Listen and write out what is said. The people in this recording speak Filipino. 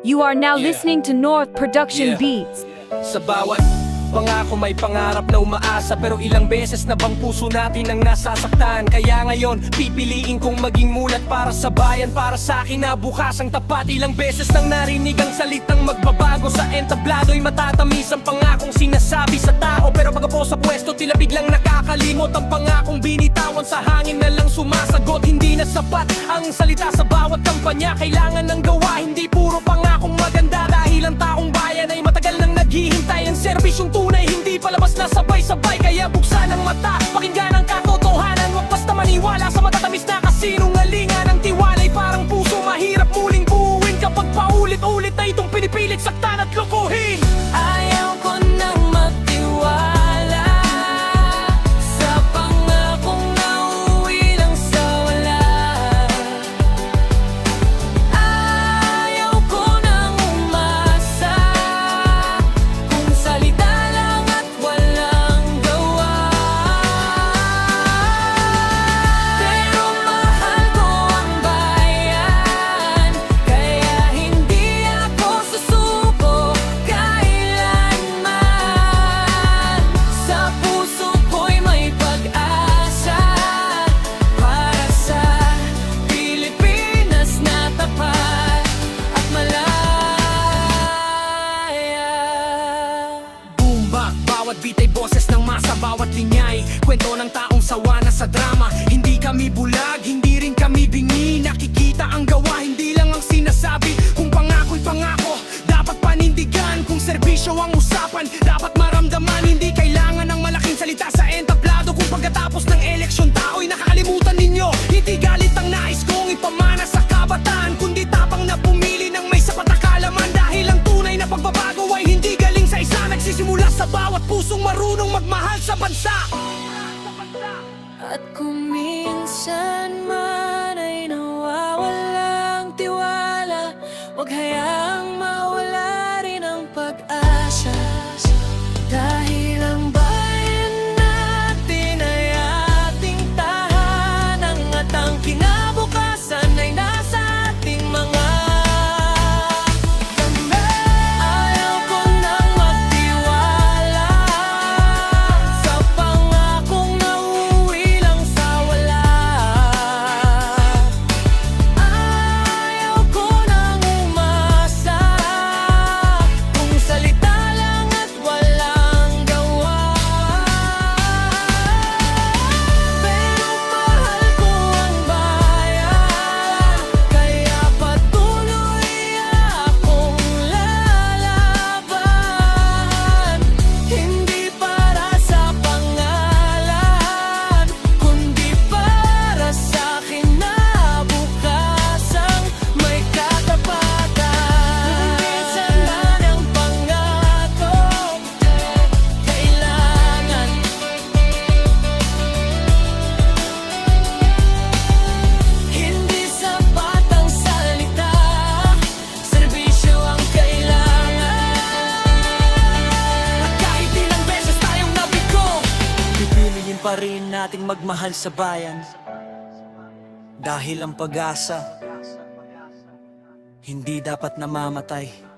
You are now listening to North Production Beats. Sa bawat pangako may pangarap na umaasa, pero ilang beses na bang puso natin ang nasasaktan? Kaya ngayon, pipiliin kong maging mulat para sa bayan, para sa akin na bukasang tapat. Ilang beses nang narinig ang salitang magbabago, sa entablado'y matatamis ang pangakong sinasabi sa tao. Pero pagkapo sa pwesto, tila biglang nakakalimot ang pangakong binitawan, sa hangin na lang sumasagot. Hindi na sapat ang salita sa bawat kampanya, kailangan ng gawa, hindi puro pangakong maganda. Dahil ang taong bayan ay matagal nang naghihintay, ang serbisyong tunay hindi palabas na sabay-sabay. Kaya buksan ang mata, pakinggan ang katotohanan, huwag basta maniwala sa matatamis na kasinungalingan. Ang tiwala'y parang puso, mahirap muling buuin kapag paulit-ulit na itong pinipilit saktan at lukuhin. Ayaw ko nang magtiwala sa pangakong nauwi lang sa wala. Ayaw ko nang umasa kung salita lang at walang gawa. Pero mahal ko ang bayan, kaya hindi ako susuko kailanman. Sa puso ko'y may pag-asa para sa Pilipinas na tapat at malaya. Boombak, bawat beat ay boses ng masa, bawat linya'y kwento ng taong sawa na sa drama. Hindi kami bulag, hindi rin kami bingi, nakikita ang gawa, hindi lang ang sinasabi. Kung pangako'y pangako, dapat panindigan. Kung serbisyo ang usapan, dapat maramdaman. Hindi kailangan ng malaking salita sa entablado. Kung pagkatapos ng eleksyon tao'y nakakalimutan ninyo, hindi galit ang nais kong ipamana sa kabataan, kundi tapang na pumili ng may sapat na kaalaman. Dahil ang tunay na pagbabago ay hindi galing sa isa, nagsisimula sa bawat pusong marunong magmahal sa bansa. At kung minsan man ay nawawalang tiwala, huwag hayaang mawala rin ang pag-asa. Dahil ang bayan natin ay ating tahanan, at ang kinabukasan ay nasa ating mga kamay. Ayaw ko nang magtiwala sa pangakong nauwi lang sa wala. Ayaw ko nang umasa kung salita lang at walang gawa. Pero mahal ko ang bayan, kaya patuloy akong lalaban. Hindi para sa pangalan, kundi para sa kinabukasang may katapatan. Minsan man ang pangako kailangan, hindi sapat ang salita, serbisyo ang kailangan. At kahit ilang beses tayong nabigo, pipiliin pa rin nating magmahal sa bayan. Dahil ang pag-asa hindi dapat namamatay.